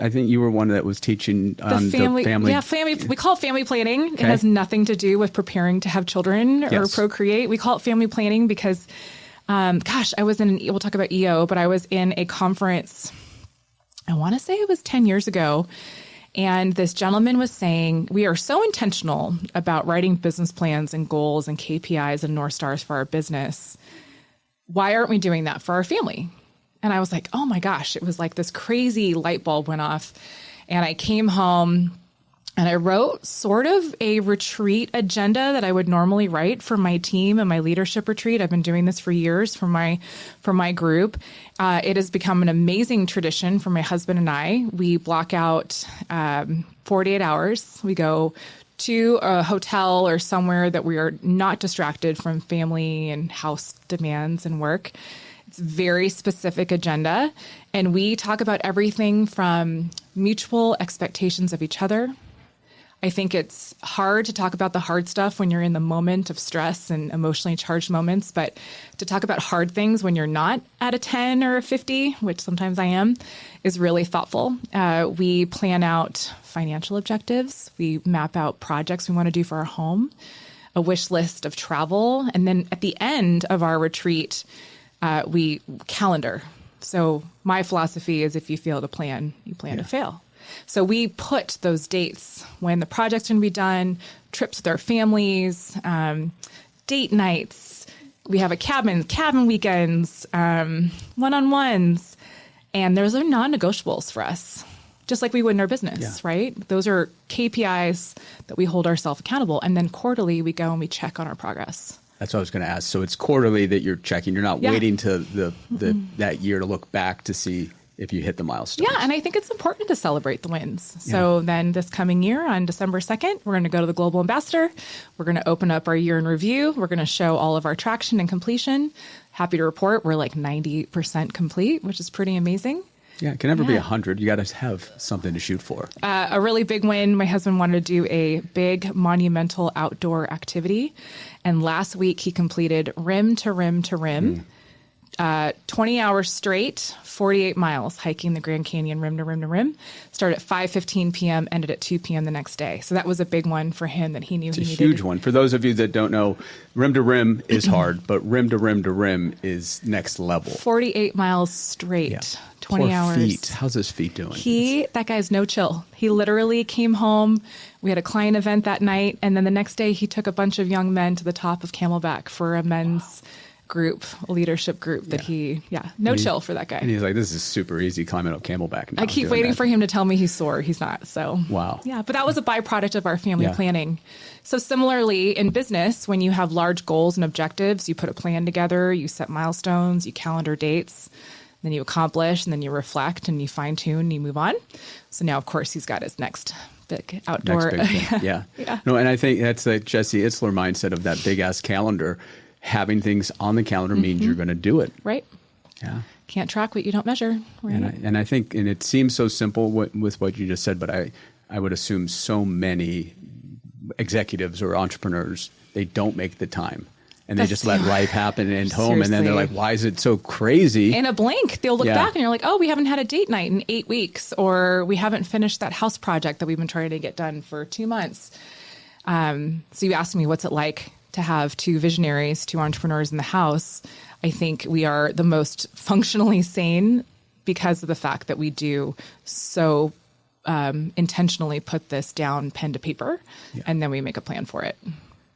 I think you were one that was teaching on the family. Yeah, we call it family planning. Okay. It has nothing to do with preparing to have children or procreate. We call it family planning because, we'll talk about EO, but I was in a conference, I want to say it was 10 years ago. And this gentleman was saying, we are so intentional about writing business plans and goals and KPIs and North Stars for our business. Why aren't we doing that for our family? And I was like, oh my gosh, it was like this crazy light bulb went off. And I came home and I wrote sort of a retreat agenda that I would normally write for my team and my leadership retreat. I've been doing this for years for my group. It has become an amazing tradition for my husband and I. We block out 48 hours. We go to a hotel or somewhere that we are not distracted from family and house demands and work. It's a very specific agenda. And we talk about everything from mutual expectations of each other. I think it's hard to talk about the hard stuff when you're in the moment of stress and emotionally charged moments, but to talk about hard things when you're not at a 10 or a 50, which sometimes I am, is really thoughtful. We plan out financial objectives. We map out projects we want to do for our home, a wish list of travel. And then at the end of our retreat, we calendar. So my philosophy is if you fail to plan, you plan to fail. So we put those dates when the project's going to be done, trips with our families, date nights. We have a cabin weekends, one-on-ones. And those are non-negotiables for us, just like we would in our business, right? Those are KPIs that we hold ourselves accountable. And then quarterly, we go and we check on our progress. That's what I was going to ask. So it's quarterly that you're checking. You're not waiting to that year to look back to see if you hit the milestones. Yeah, and I think it's important to celebrate the wins. So then this coming year on December 2nd, we're going to go to the Global Ambassador. We're going to open up our year in review. We're going to show all of our traction and completion. Happy to report we're like 90% complete, which is pretty amazing. Yeah, it can never be 100. You got to have something to shoot for. A really big win. My husband wanted to do a big monumental outdoor activity. And last week he completed rim to rim to rim. 20 hours straight, 48 miles hiking the Grand Canyon rim to rim to rim. Started at 5:15 p.m., ended at 2 p.m. the next day. So that was a big one for him that he knew he needed. It's a huge one. For those of you that don't know, rim to rim is hard, but rim to rim to rim is next level. 48 miles straight, 20 hours. Feet. How's his feet doing? That guy's no chill. He literally came home. We had a client event that night, and then the next day he took a bunch of young men to the top of Camelback for a men's group, a leadership group that chill for that guy. And he's like, this is super easy climbing up Camelback. I keep waiting for him to tell me he's sore. He's not. So, wow. Yeah. But that was a byproduct of our family planning. So similarly in business, when you have large goals and objectives, you put a plan together, you set milestones, you calendar dates, then you accomplish, and then you reflect and you fine tune and you move on. So now, of course, he's got his next big outdoor. Yeah. No, and I think that's the Jesse Itzler mindset of that big ass calendar. Having things on the calendar means you're going to do it. Right. Yeah. Can't track what you don't measure. Right. And I think, and it seems so simple with what you just said, but I would assume so many executives or entrepreneurs, they don't make the time. And they just let life happen and home. Seriously. And then they're like, why is it so crazy? In a blink, they'll look back and you're like, oh, we haven't had a date night in 8 weeks. Or we haven't finished that house project that we've been trying to get done for 2 months. So you asked me, what's it like to have two visionaries, two entrepreneurs in the house? I think we are the most functionally sane because of the fact that we do so intentionally put this down pen to paper and then we make a plan for it.